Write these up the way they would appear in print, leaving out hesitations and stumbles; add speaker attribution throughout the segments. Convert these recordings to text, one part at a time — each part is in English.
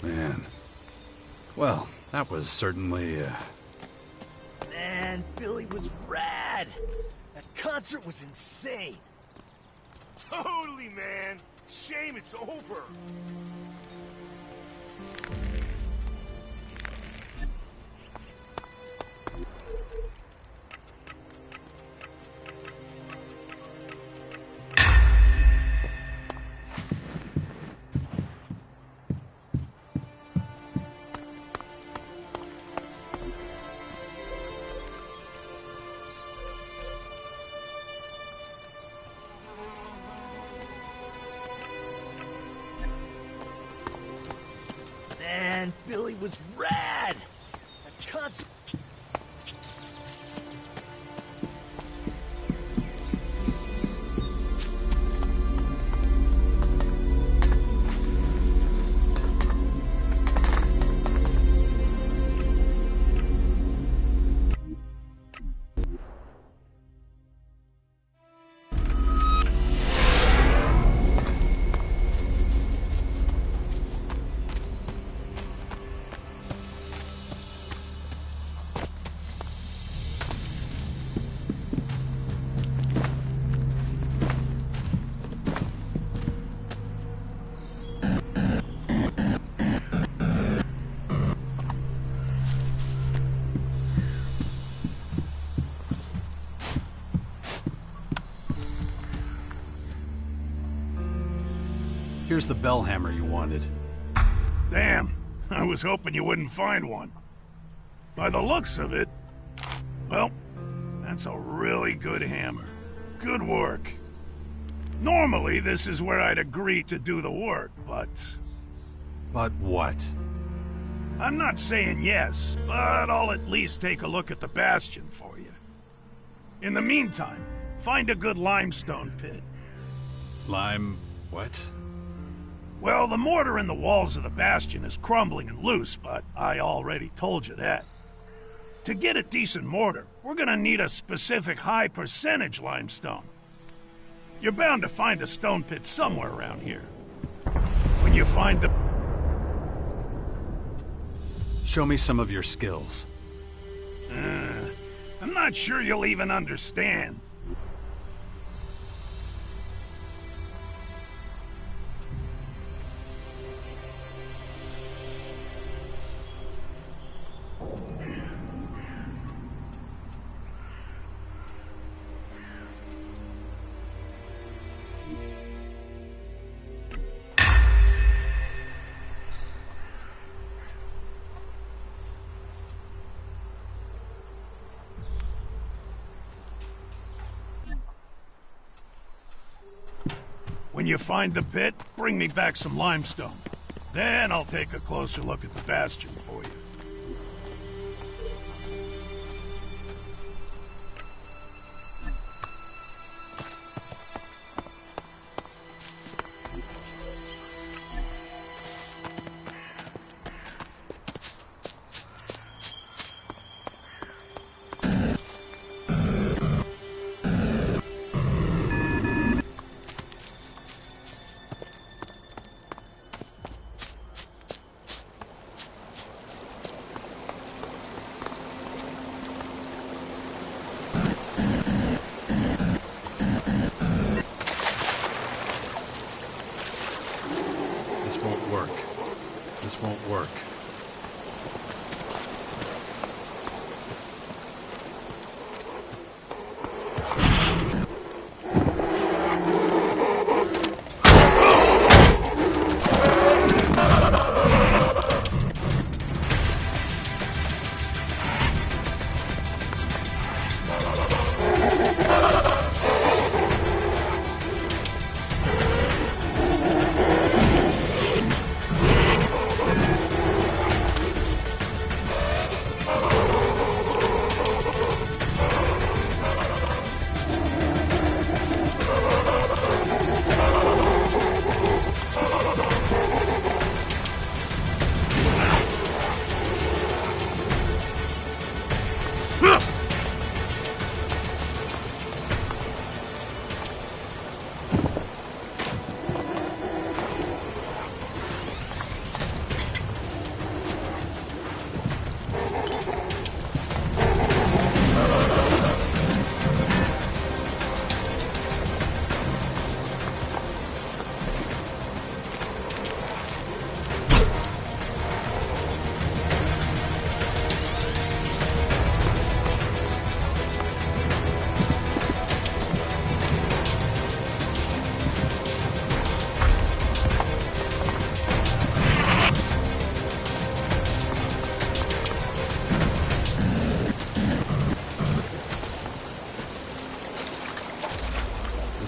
Speaker 1: Man. Well, that was certainly,
Speaker 2: Man, Billy was rad! That concert was insane!
Speaker 3: Totally, man! Shame it's over!
Speaker 2: Man, Billy was rad! That concert...
Speaker 1: Here's the bell hammer you wanted.
Speaker 3: Damn, I was hoping you wouldn't find one. By the looks of it, well, that's a really good hammer. Good work. Normally, this is where I'd agree to do the work, but...
Speaker 1: But what?
Speaker 3: I'm not saying yes, but I'll at least take a look at the bastion for you. In the meantime, find a good limestone pit.
Speaker 1: What?
Speaker 3: Well, the mortar in the walls of the bastion is crumbling and loose, but I already told you that. To get a decent mortar, we're gonna need a specific high percentage limestone. You're bound to find a stone pit somewhere around here. When you find the...
Speaker 1: Show me some of your skills.
Speaker 3: I'm not sure you'll even understand. When you find the pit, bring me back some limestone. Then I'll take a closer look at the bastion for you.
Speaker 1: This won't work.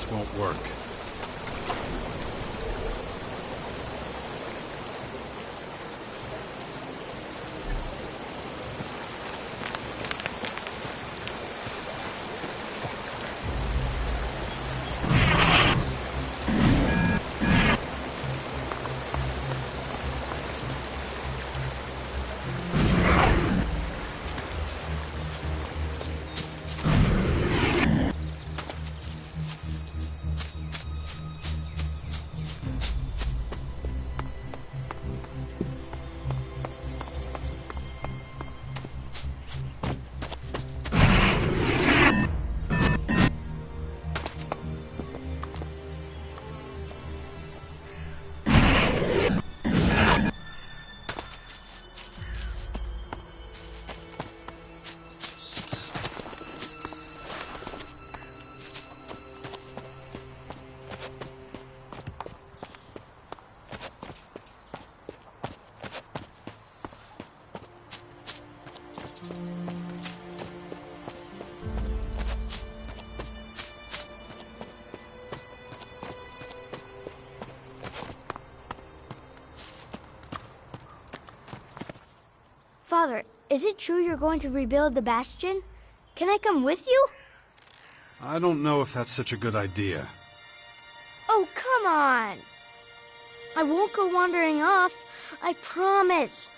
Speaker 1: this won't work.
Speaker 4: Father, is it true you're going to rebuild the bastion? Can I come with you?
Speaker 1: I don't know if that's such a good idea.
Speaker 4: Oh, come on! I won't go wandering off. I promise.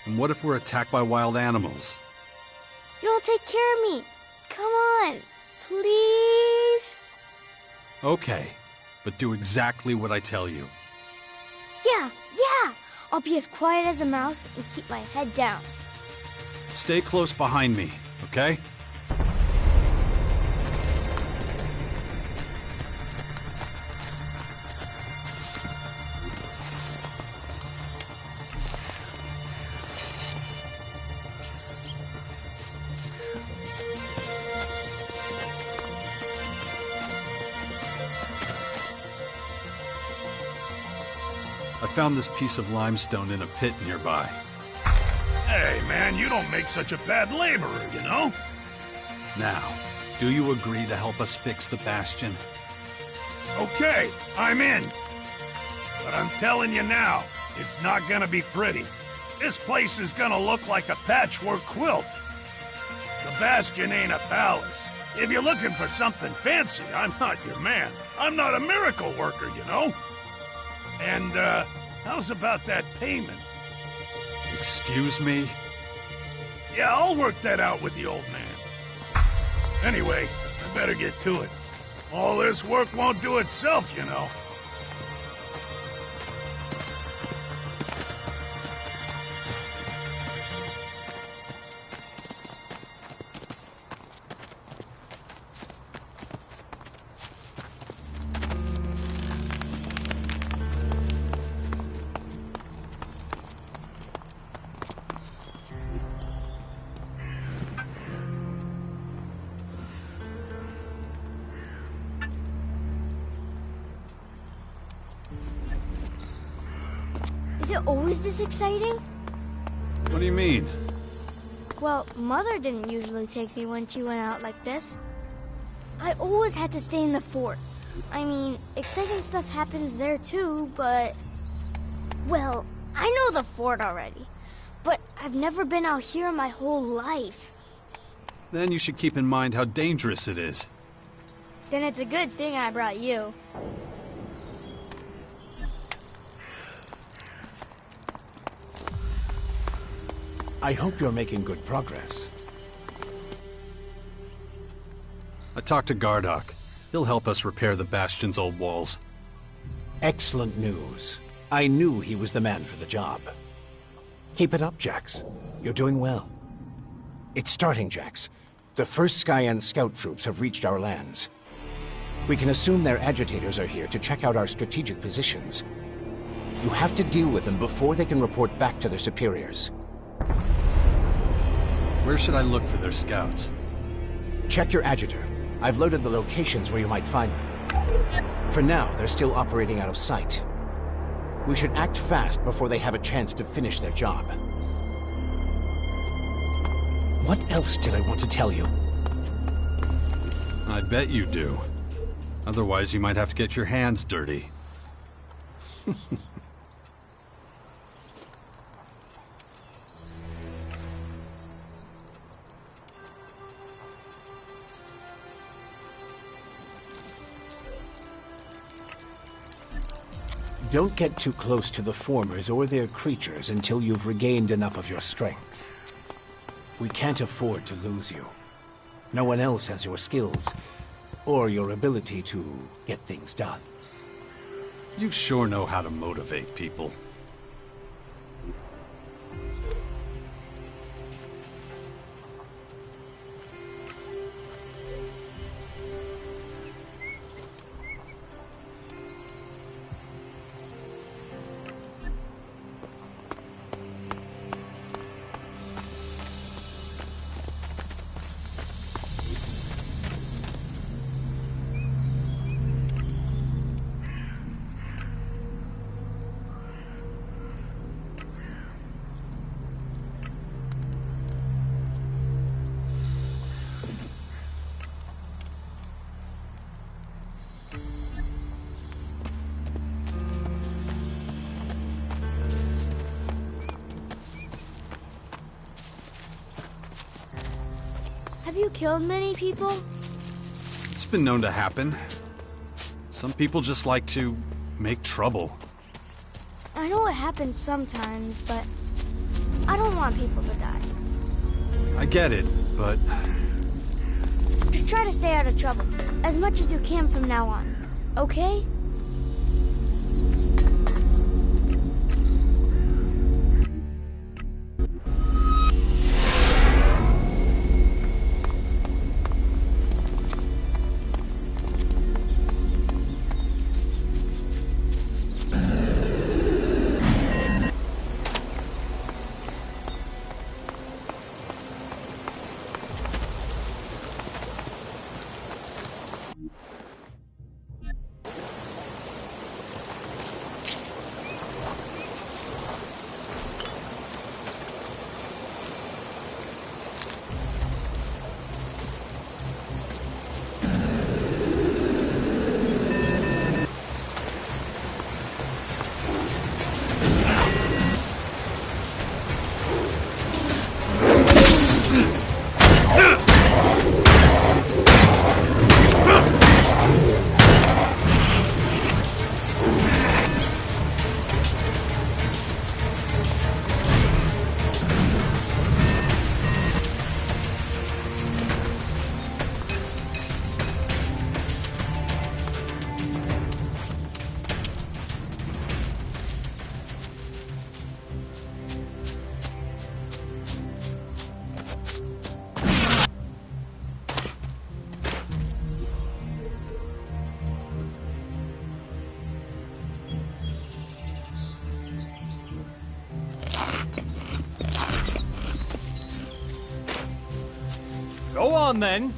Speaker 1: And what if we're attacked by wild animals?
Speaker 4: You'll take care of me. Come on, please?
Speaker 1: Okay, but do exactly what I tell you.
Speaker 4: Yeah. I'll be as quiet as a mouse and keep my head down.
Speaker 1: Stay close behind me, okay? I found this piece of limestone in a pit nearby.
Speaker 3: Hey, man, you don't make such a bad laborer, you know?
Speaker 1: Now, do you agree to help us fix the bastion?
Speaker 3: Okay, I'm in. But I'm telling you now, it's not gonna be pretty. This place is gonna look like a patchwork quilt. The bastion ain't a palace. If you're looking for something fancy, I'm not your man. I'm not a miracle worker, you know? And, how's about that payment?
Speaker 1: Excuse me?
Speaker 3: Yeah, I'll work that out with the old man. Anyway, I better get to it. All this work won't do itself, you know.
Speaker 4: Is it always this exciting?
Speaker 1: What do you mean?
Speaker 4: Well, Mother didn't usually take me when she went out like this. I always had to stay in the fort. I mean, exciting stuff happens there too, but... Well, I know the fort already, but I've never been out here my whole life.
Speaker 1: Then you should keep in mind how dangerous it is.
Speaker 4: Then it's a good thing I brought you.
Speaker 2: I hope you're making good progress.
Speaker 1: I talked to Gardock. He'll help us repair the bastion's old walls.
Speaker 2: Excellent news. I knew he was the man for the job. Keep it up, Jax. You're doing well. It's starting, Jax. The first Skyan scout troops have reached our lands. We can assume their agitators are here to check out our strategic positions. You have to deal with them before they can report back to their superiors.
Speaker 1: Where should I look for their scouts?
Speaker 2: Check your agitator. I've loaded the locations where you might find them. For now, they're still operating out of sight. We should act fast before they have a chance to finish their job. What else did I want to tell you?
Speaker 1: I bet you do. Otherwise, you might have to get your hands dirty.
Speaker 2: Don't get too close to the formers or their creatures until you've regained enough of your strength. We can't afford to lose you. No one else has your skills, or your ability to get things done.
Speaker 1: You sure know how to motivate people.
Speaker 4: Have you killed many people?
Speaker 1: It's been known to happen. Some people just like to make trouble.
Speaker 4: I know it happens sometimes, but I don't want people to die.
Speaker 1: I get it, but
Speaker 4: Just try to stay out of trouble, as much as you can from now on, okay?
Speaker 5: Go on, then.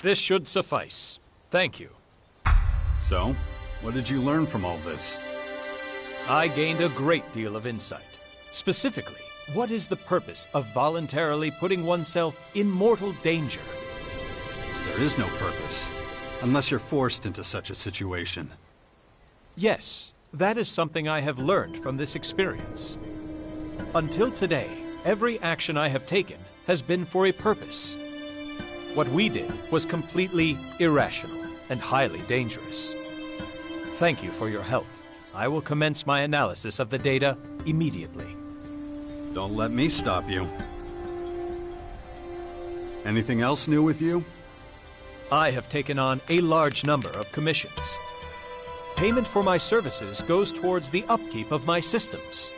Speaker 5: This should suffice. Thank you.
Speaker 1: so, what did you learn from all this?
Speaker 5: I gained a great deal of insight. Specifically, what is the purpose of voluntarily putting oneself in mortal danger?
Speaker 1: There is no purpose, unless you're forced into such a situation.
Speaker 5: Yes, that is something I have learned from this experience. Until today, every action I have taken has been for a purpose. What we did was completely irrational and highly dangerous. Thank you for your help. I will commence my analysis of the data immediately.
Speaker 1: Don't let me stop you. Anything else new with you?
Speaker 5: I have taken on a large number of commissions. Payment for my services goes towards the upkeep of my systems.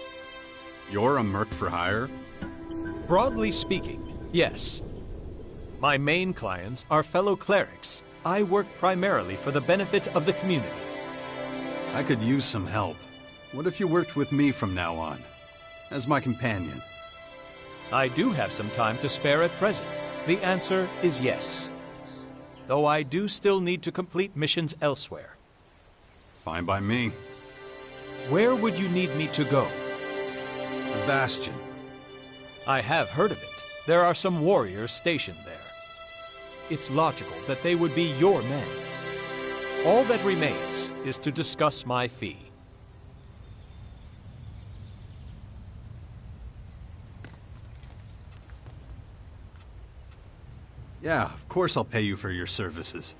Speaker 1: You're a merc for hire?
Speaker 5: Broadly speaking, yes. My main clients are fellow clerics. I work primarily for the benefit of the community.
Speaker 1: I could use some help. What if you worked with me from now on, as my companion?
Speaker 5: I do have some time to spare at present. The answer is yes. Though I do still need to complete missions elsewhere.
Speaker 1: Fine by me.
Speaker 5: Where would you need me to go?
Speaker 1: The Bastion.
Speaker 5: I have heard of it. There are some warriors stationed there. It's logical that they would be your men. All that remains is to discuss my fee.
Speaker 1: Yeah, of course I'll pay you for your services.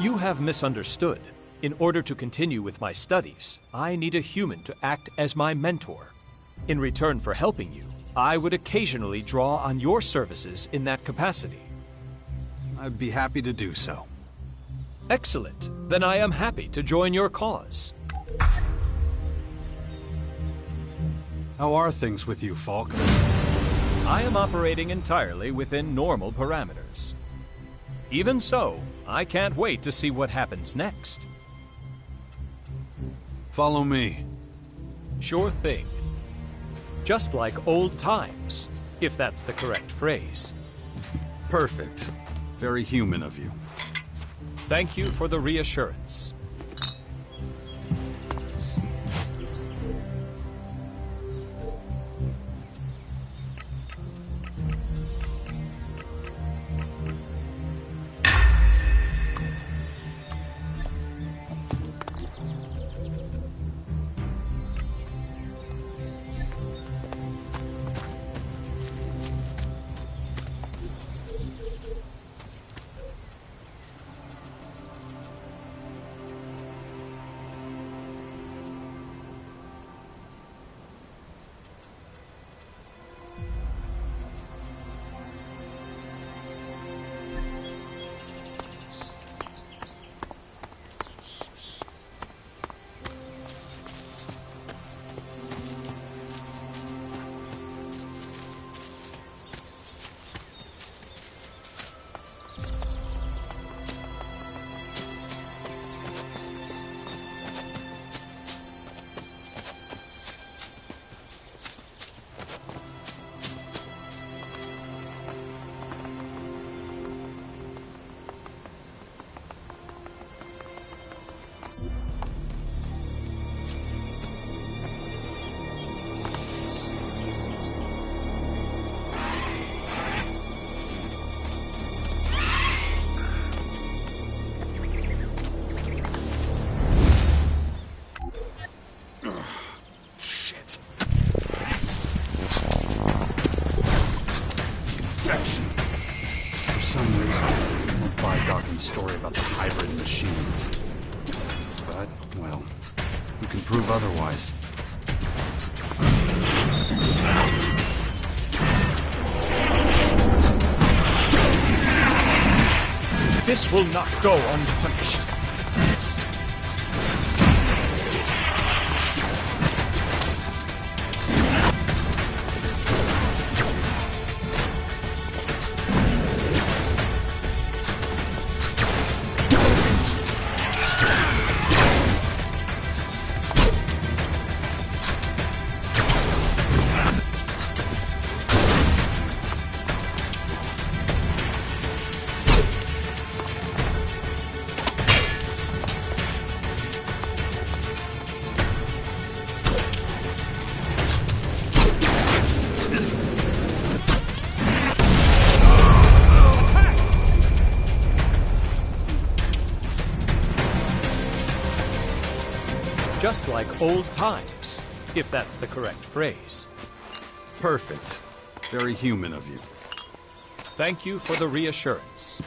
Speaker 5: You have misunderstood. In order to continue with my studies, I need a human to act as my mentor. In return for helping you, I would occasionally draw on your services in that capacity.
Speaker 1: I'd be happy to do so.
Speaker 5: Excellent. Then I am happy to join your cause.
Speaker 1: How are things with you, Falk?
Speaker 5: I am operating entirely within normal parameters. Even so, I can't wait to see what happens next.
Speaker 1: Follow me.
Speaker 5: Sure thing. Just like old times, if that's the correct phrase.
Speaker 1: Perfect. Very human of you.
Speaker 5: Thank you for the reassurance.
Speaker 1: Story about the hybrid machines. But, well, who can prove otherwise?
Speaker 5: This will not go unpunished. Just like old times, if that's the correct phrase.
Speaker 1: Perfect. Very human of you.
Speaker 5: Thank you for the reassurance.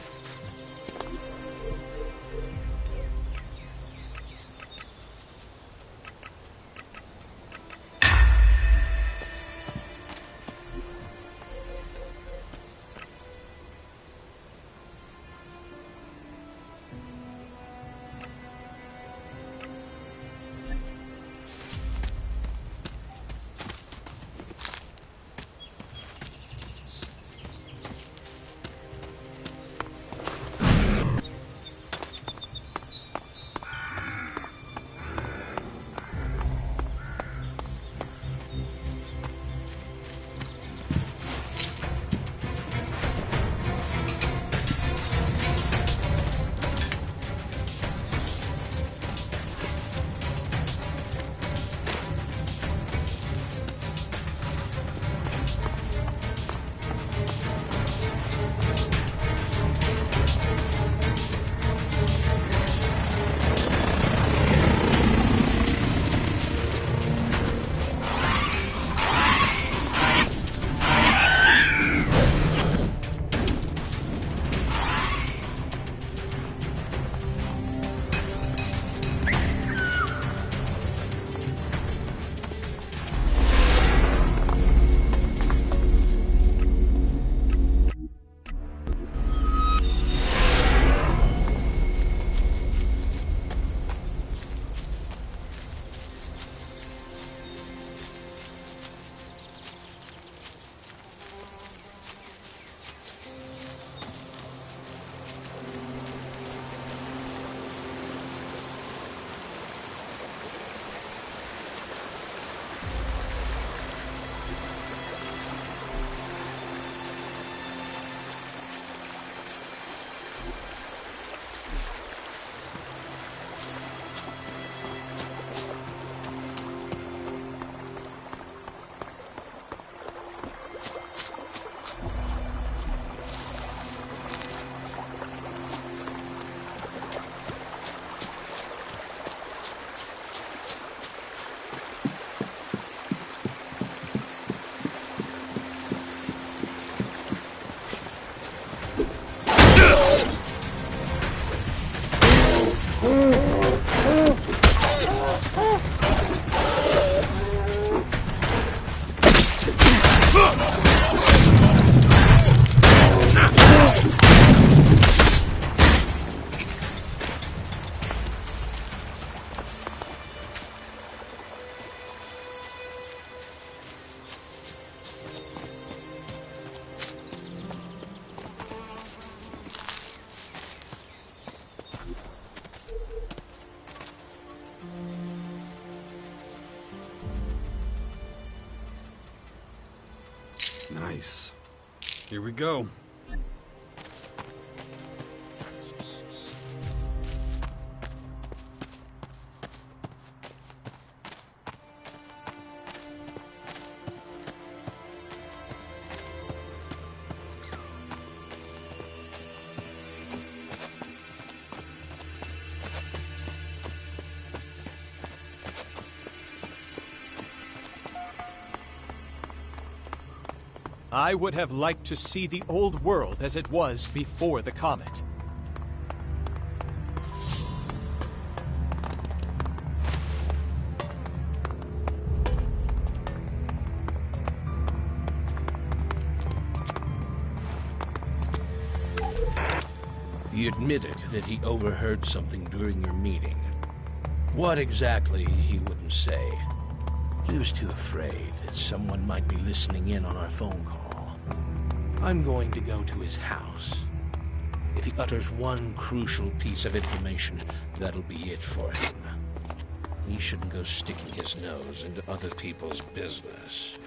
Speaker 1: Nice. Here we go.
Speaker 5: I would have liked to see the old world as it was before the comet.
Speaker 6: He admitted that he overheard something during your meeting. What exactly, he wouldn't say. He was too afraid that someone might be listening in on our phone call. I'm going to go to his house. If he utters one crucial piece of information, that'll be it for him. He shouldn't go sticking his nose into other people's business.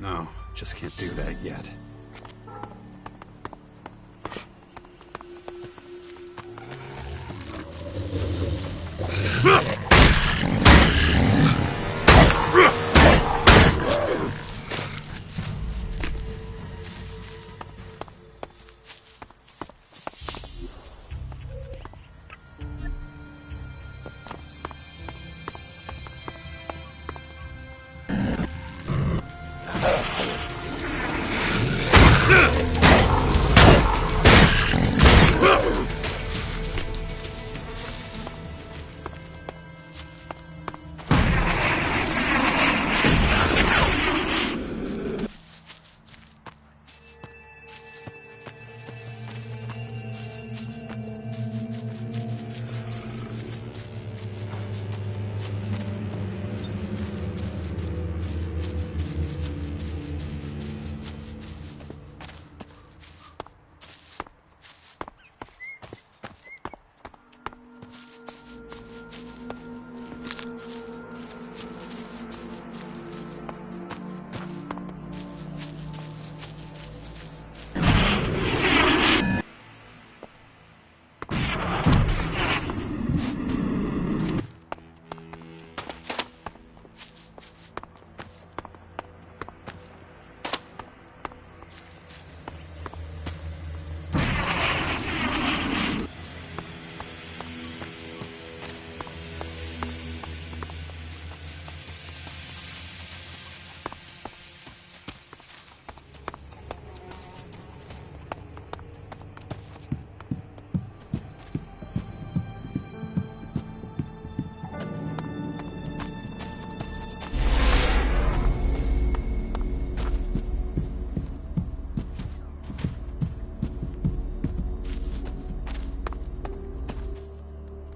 Speaker 1: No, just can't do that yet.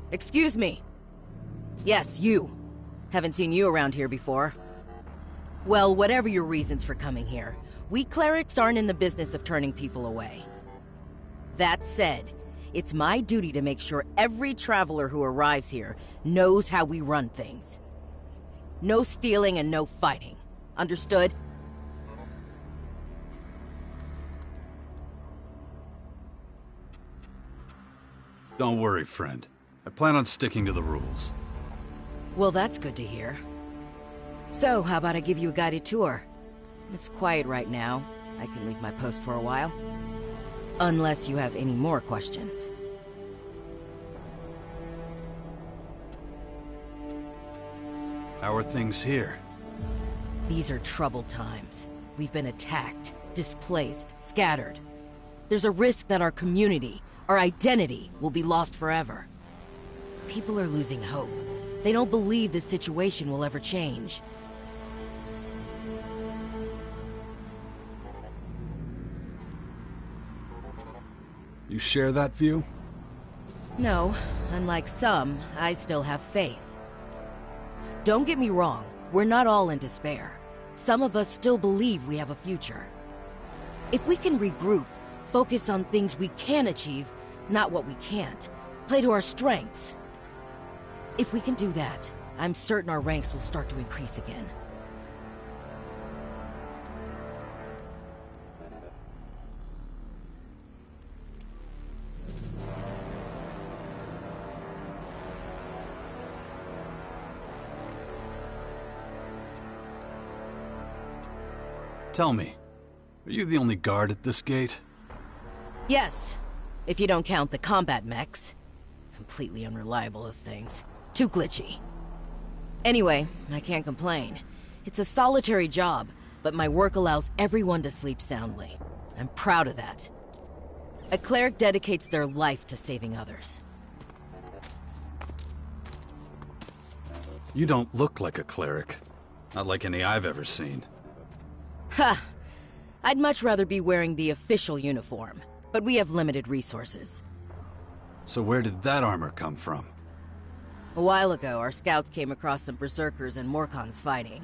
Speaker 7: Excuse me. Yes, you. Haven't seen you around here before. Well, whatever your reasons for coming here, we clerics aren't in the business of turning people away. That said, it's my duty to make sure every traveler who arrives here knows how we run things. No stealing and no fighting. Understood?
Speaker 1: Don't worry, friend. I plan on sticking to the rules.
Speaker 7: Well, that's good to hear. So, how about I give you a guided tour? It's quiet right now. I can leave my post for a while. Unless you have any more questions.
Speaker 1: How are things here?
Speaker 7: These are troubled times. We've been attacked, displaced, scattered. There's a risk that our community, our identity, will be lost forever. People are losing hope. They don't believe this situation will ever change.
Speaker 1: You share that view?
Speaker 7: No, unlike some, I still have faith. Don't get me wrong, we're not all in despair. Some of us still believe we have a future. If we can regroup, focus on things we can achieve, not what we can't, play to our strengths. If we can do that, I'm certain our ranks will start to increase again.
Speaker 1: Tell me, are you the only guard at this gate?
Speaker 7: Yes, if you don't count the combat mechs. Completely unreliable, those things. Too glitchy. Anyway, I can't complain. It's a solitary job, but my work allows everyone to sleep soundly. I'm proud of that. A cleric dedicates their life to saving others.
Speaker 1: You don't look like a cleric. Not like any I've ever seen.
Speaker 7: Ha! I'd much rather be wearing the official uniform, but we have limited resources.
Speaker 1: So where did that armor come from?
Speaker 7: A while ago, our scouts came across some berserkers and Morkons fighting.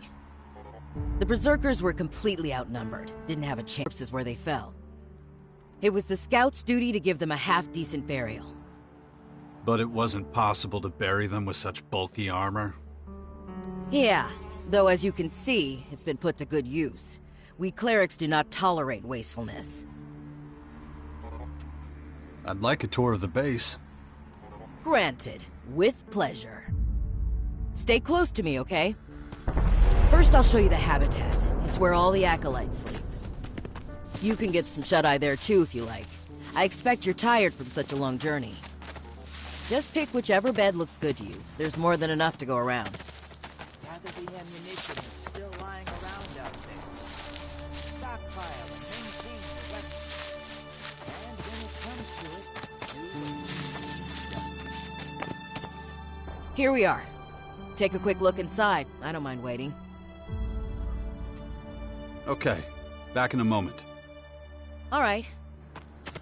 Speaker 7: The berserkers were completely outnumbered, didn't have a chance where they fell. It was the scouts' duty to give them a half-decent burial.
Speaker 1: But it wasn't possible to bury them with such bulky armor?
Speaker 7: Yeah, though as you can see, it's been put to good use. We clerics do not tolerate wastefulness.
Speaker 1: I'd like a tour of the base.
Speaker 7: Granted, with pleasure. Stay close to me, okay? First, I'll show you the habitat. It's where all the acolytes sleep. You can get some shut-eye there too if you like. I expect you're tired from such a long journey. Just pick whichever bed looks good to you. There's more than enough to go around.
Speaker 8: Gather the ammunition that's still lying around out there. Stockpile and maintain the weapons. And when it comes to it, do what needs to be done.
Speaker 7: Here we are. Take a quick look inside. I don't mind waiting.
Speaker 1: Okay, back in a moment.
Speaker 7: All right.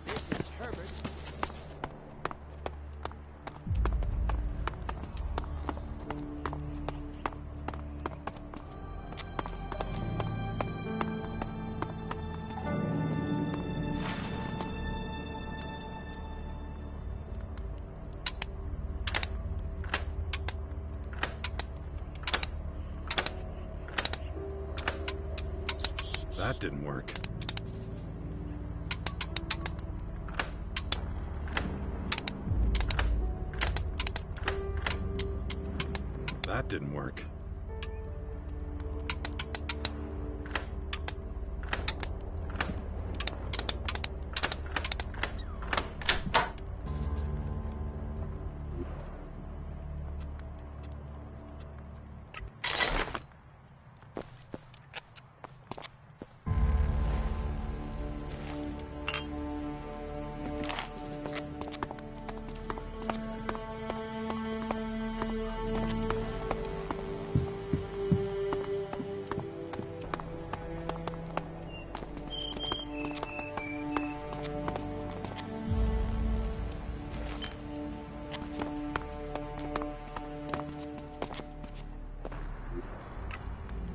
Speaker 8: This is Herbert.
Speaker 1: That didn't work. That didn't work.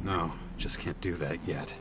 Speaker 1: No, just can't do that yet.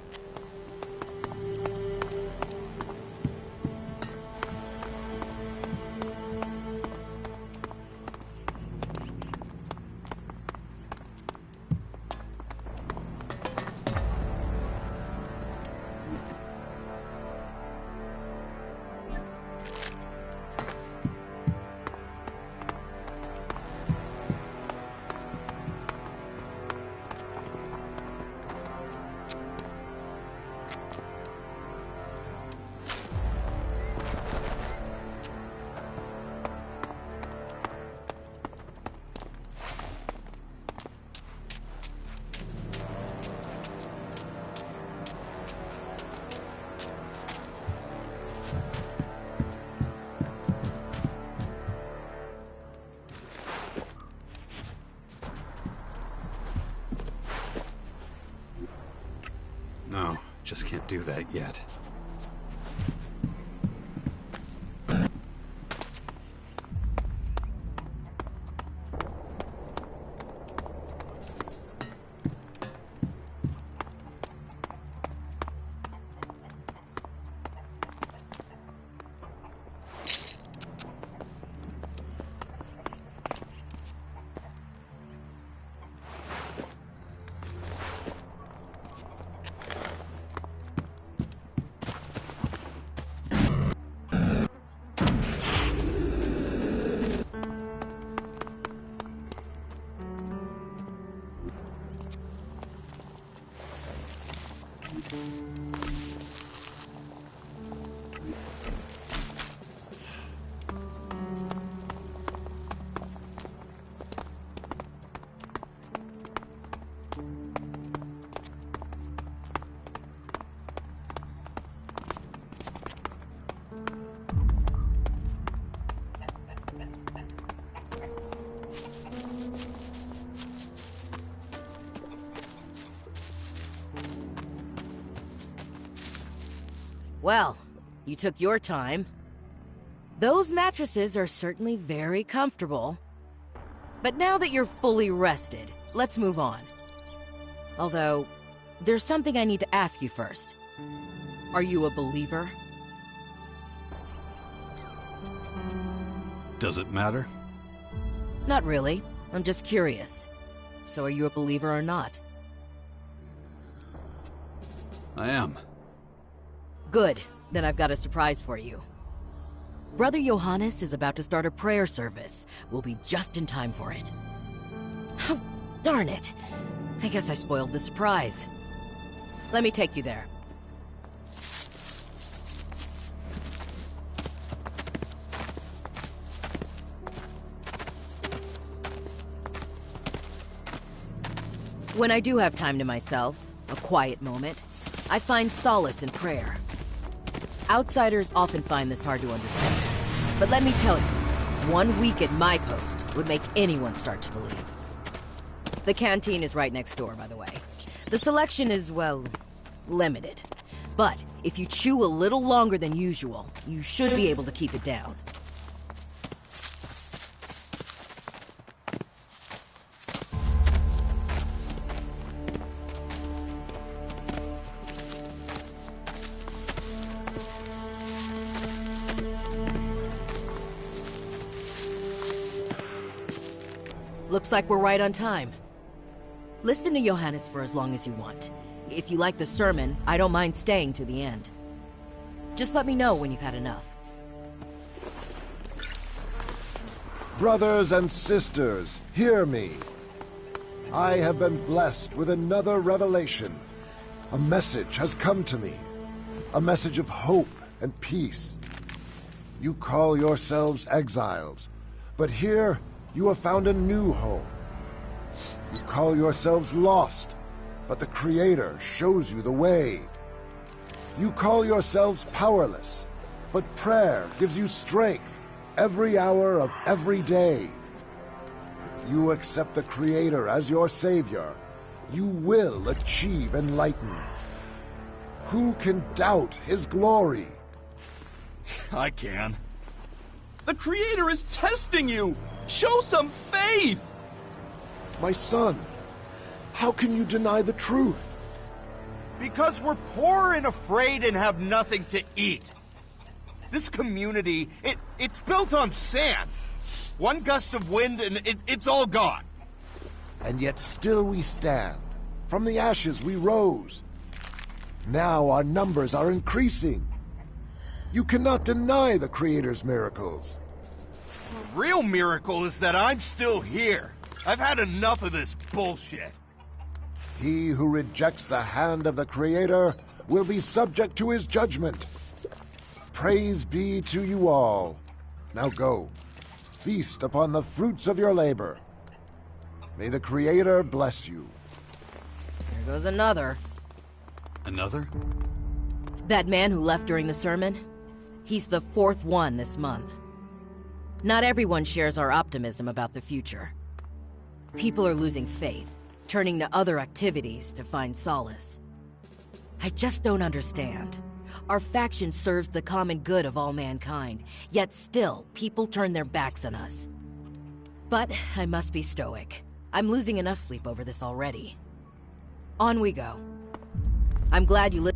Speaker 1: No, just can't do that yet.
Speaker 7: Well, you took your time. Those mattresses are certainly very comfortable. But now that you're fully rested, let's move on. Although, there's something I need to ask you first. Are you a believer?
Speaker 1: Does it matter?
Speaker 7: Not really. I'm just curious. So are you a believer or not?
Speaker 1: I am.
Speaker 7: Good. Then I've got a surprise for you. Brother Johannes is about to start a prayer service. We'll be just in time for it. Oh, darn it. I guess I spoiled the surprise. Let me take you there. When I do have time to myself, a quiet moment, I find solace in prayer. Outsiders often find this hard to understand. But let me tell you, 1 week at my post would make anyone start to believe. The canteen is right next door, by the way. The selection is, well, limited. But if you chew a little longer than usual, you should be able to keep it down. Looks like we're right on time. Listen to Johannes for as long as you want. If you like the sermon, I don't mind staying to the end. Just let me know when you've had enough.
Speaker 9: Brothers and sisters, hear me. I have been blessed with another revelation. A message has come to me. A message of hope and peace. You call yourselves exiles, but here you have found a new home. You call yourselves lost, but the Creator shows you the way. You call yourselves powerless, but prayer gives you strength every hour of every day. If you accept the Creator as your Savior, you will achieve enlightenment. Who can doubt His glory?
Speaker 10: I can. The Creator is testing you! Show some faith!
Speaker 9: My son, how can you deny the truth?
Speaker 11: Because we're poor and afraid and have nothing to eat. This community, it's built on sand. One gust of wind and it's all gone.
Speaker 9: And yet still we stand. From the ashes we rose. Now our numbers are increasing. You cannot deny the Creator's miracles.
Speaker 11: The real miracle is that I'm still here. I've had enough of this bullshit.
Speaker 9: He who rejects the hand of the Creator will be subject to His judgment. Praise be to you all. Now go. Feast upon the fruits of your labor. May the Creator bless you.
Speaker 7: Here goes another.
Speaker 1: Another?
Speaker 7: That man who left during the sermon? He's the 4th one this month. Not everyone shares our optimism about the future. People are losing faith, turning to other activities to find solace. I just don't understand. Our faction serves the common good of all mankind, yet still, people turn their backs on us. But I must be stoic. I'm losing enough sleep over this already. On we go. I'm glad you listened.